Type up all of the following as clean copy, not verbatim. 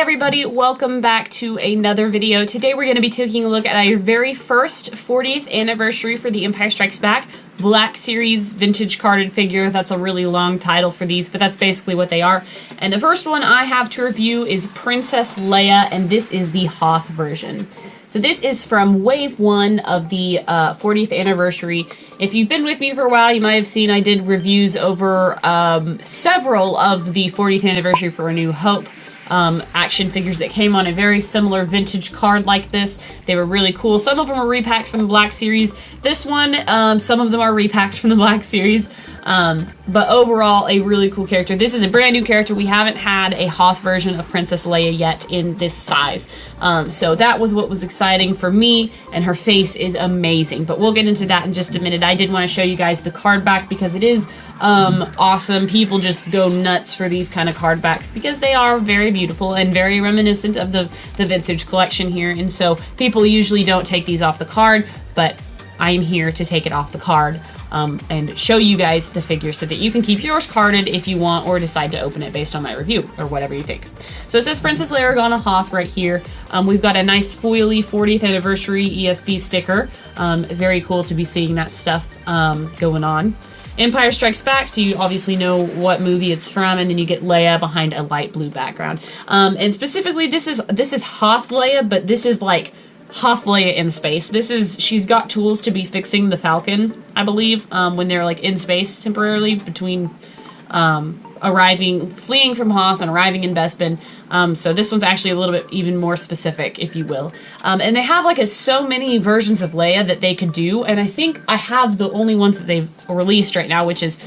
everybody, welcome back to another video. Today we're going to be taking a look at our very first 40th anniversary for The Empire Strikes Back Black Series vintage carded figure. That's a really long title for these, but that's basically what they are. And the first one I have to review is Princess Leia, and this is the Hoth version. So this is from Wave 1 of the 40th anniversary. If you've been with me for a while, you might have seen I did reviews over several of the 40th anniversary for A New Hope action figures that came on a very similar vintage card like this. They were really cool. Some of them are repacks from the Black Series. This one, some of them are repacks from the Black Series. But overall, a really cool character. This is a brand new character. We haven't had a Hoth version of Princess Leia yet in this size. So that was what was exciting for me, and her face is amazing. But we'll get into that in just a minute. I did want to show you guys the card back because it is awesome. People just go nuts for these kind of card backs because they are very beautiful and very reminiscent of the vintage collection here. And so people usually don't take these off the card, but I am here to take it off the card and show you guys the figure so that you can keep yours carded if you want, or decide to open it based on my review or whatever you think. So it says Princess Leia on a Hoth right here. We've got a nice foily 40th anniversary ESB sticker. Very cool to be seeing that stuff going on. Empire Strikes Back, so you obviously know what movie it's from, and then you get Leia behind a light blue background. And specifically, this is Hoth Leia, but this is like Hoth Leia in space. She's got tools to be fixing the Falcon, I believe, when they're like in space temporarily between fleeing from Hoth and arriving in Bespin. So this one's actually a little bit even more specific, if you will. And they have like so many versions of Leia that they could do, and I think I have the only ones that they've released right now, which is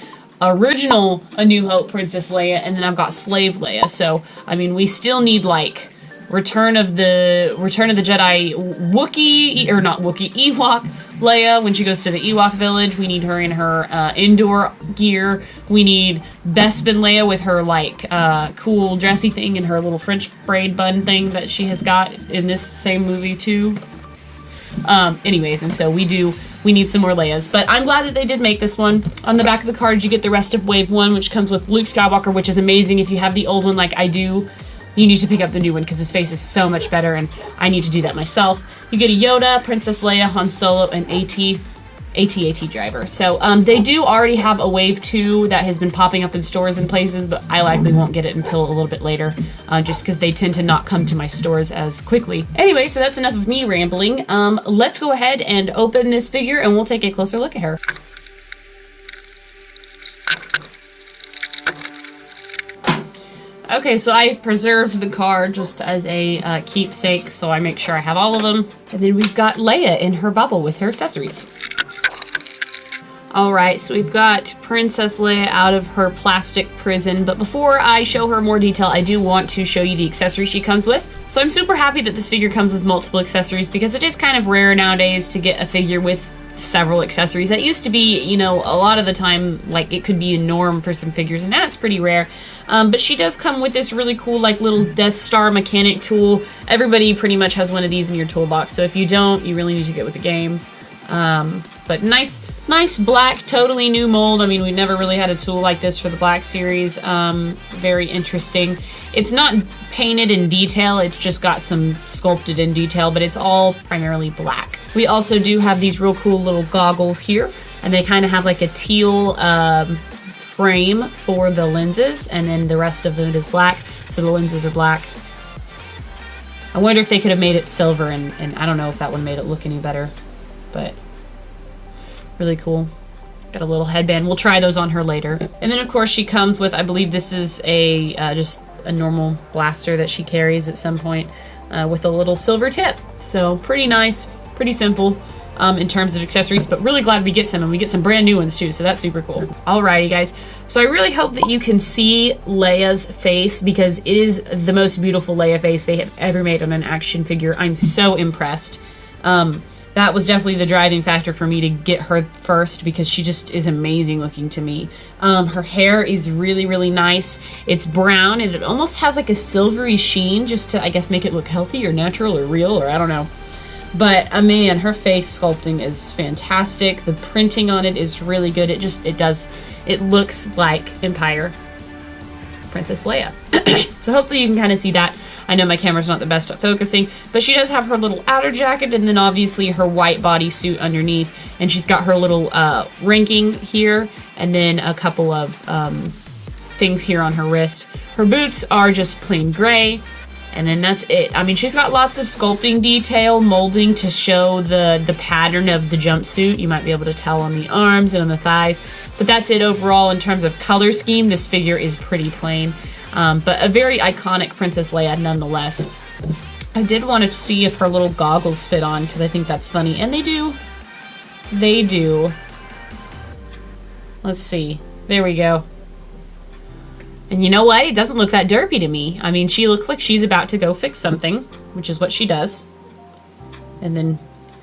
original A New Hope Princess Leia, and then I've got Slave Leia. So I mean, we still need like Return of the Jedi Wookiee, or not Wookiee, Ewok Leia when she goes to the Ewok village. We need her in her indoor gear. We need Bespin Leia with her like cool dressy thing and her little French braid bun thing that she has got in this same movie too. Anyways, and so we need some more Leias, but I'm glad that they did make this one. On the back of the card, you get the rest of Wave 1, which comes with Luke Skywalker, which is amazing. If you have the old one like I do, you need to pick up the new one because his face is so much better, and I need to do that myself. You get a Yoda, Princess Leia, Han Solo, and AT-AT driver. So they do already have a Wave 2 that has been popping up in stores and places, but I likely won't get it until a little bit later, just because they tend to not come to my stores as quickly. Anyway, so that's enough of me rambling. Let's go ahead and open this figure, and we'll take a closer look at her. Okay, so I've preserved the card just as a keepsake, so I make sure I have all of them. And then we've got Leia in her bubble with her accessories. Alright, so we've got Princess Leia out of her plastic prison, but before I show her more detail, I do want to show you the accessories she comes with. So I'm super happy that this figure comes with multiple accessories because it is kind of rare nowadays to get a figure with several accessories. That used to be, you know, a lot of the time, like, it could be a norm for some figures, and now it's pretty rare. But she does come with this really cool, like, little Death Star mechanic tool. Everybody pretty much has one of these in your toolbox, so if you don't, you really need to get with the game. But nice black, totally new mold. I mean, we never really had a tool like this for the Black Series. Very interesting. It's not painted in detail, it's just got some sculpted in detail, but it's all primarily black. We also do have these real cool little goggles here, and they kind of have like a teal frame for the lenses, and then the rest of it is black, so the lenses are black. I wonder if they could have made it silver, and I don't know if that would have made it look any better, but really cool. Got a little headband. We'll try those on her later. And then of course she comes with, I believe this is a just a normal blaster that she carries at some point with a little silver tip. So pretty nice, pretty simple in terms of accessories, but really glad we get some, and we get some brand new ones too, so that's super cool. Alrighty guys, so I really hope that you can see Leia's face because it is the most beautiful Leia face they have ever made on an action figure. I'm so impressed. That was definitely the driving factor for me to get her first because she just is amazing looking to me. Her hair is really, really nice. It's brown and it almost has like a silvery sheen just to, I guess, make it look healthy or natural or real, or I don't know. But man, her face sculpting is fantastic. The printing on it is really good. It looks like Empire Princess Leia. So hopefully you can kind of see that. I know my camera's not the best at focusing, but she does have her little outer jacket and then obviously her white bodysuit underneath, and she's got her little ranking here and then a couple of things here on her wrist. Her boots are just plain gray. And then that's it. I mean, she's got lots of sculpting detail, molding to show the pattern of the jumpsuit. You might be able to tell on the arms and on the thighs. But that's it overall in terms of color scheme. This figure is pretty plain. But a very iconic Princess Leia nonetheless. I did want to see if her little goggles fit on because I think that's funny. And they do. They do. Let's see. There we go. And you know what? It doesn't look that derpy to me. I mean, she looks like she's about to go fix something, which is what she does. And then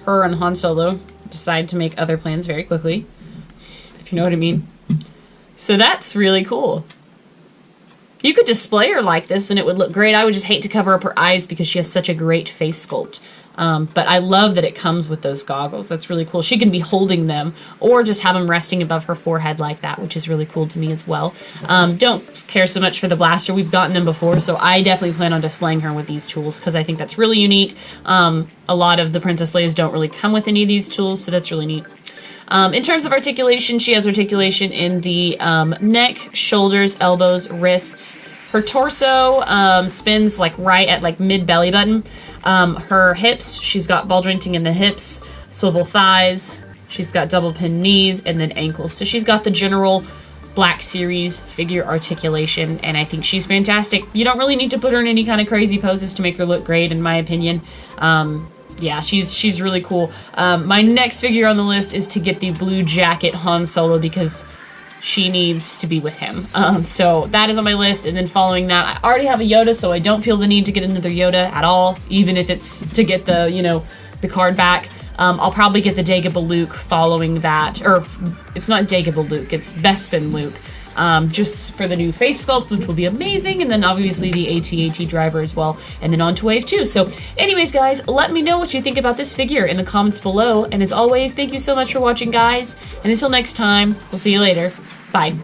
her and Han Solo decide to make other plans very quickly, if you know what I mean. So that's really cool. You could display her like this and it would look great. I would just hate to cover up her eyes because she has such a great face sculpt. But I love that it comes with those goggles. That's really cool. She can be holding them or just have them resting above her forehead like that, which is really cool to me as well. Don't care so much for the blaster. We've gotten them before, so I definitely plan on displaying her with these tools because I think that's really unique. A lot of the Princess Leias don't really come with any of these tools, so that's really neat. In terms of articulation, she has articulation in the neck, shoulders, elbows, wrists. Her torso spins like right at like mid belly button. Her hips, she's got ball jointing in the hips, swivel thighs, she's got double pin knees, and then ankles. So she's got the general Black Series figure articulation, and I think she's fantastic. You don't really need to put her in any kind of crazy poses to make her look great, in my opinion. Yeah, she's really cool. My next figure on the list is to get the blue jacket Han Solo because she needs to be with him. So that is on my list. And then following that, I already have a Yoda, so I don't feel the need to get another Yoda at all, even if it's to get the, you know, the card back. I'll probably get the Dagobah Luke following that. Or it's not Dagobah Luke, it's Bespin Luke. Just for the new face sculpt, which will be amazing, and then obviously the AT-AT driver as well, and then on to Wave 2. So anyways, guys, let me know what you think about this figure in the comments below, and as always, thank you so much for watching, guys, and until next time, we'll see you later. Bye.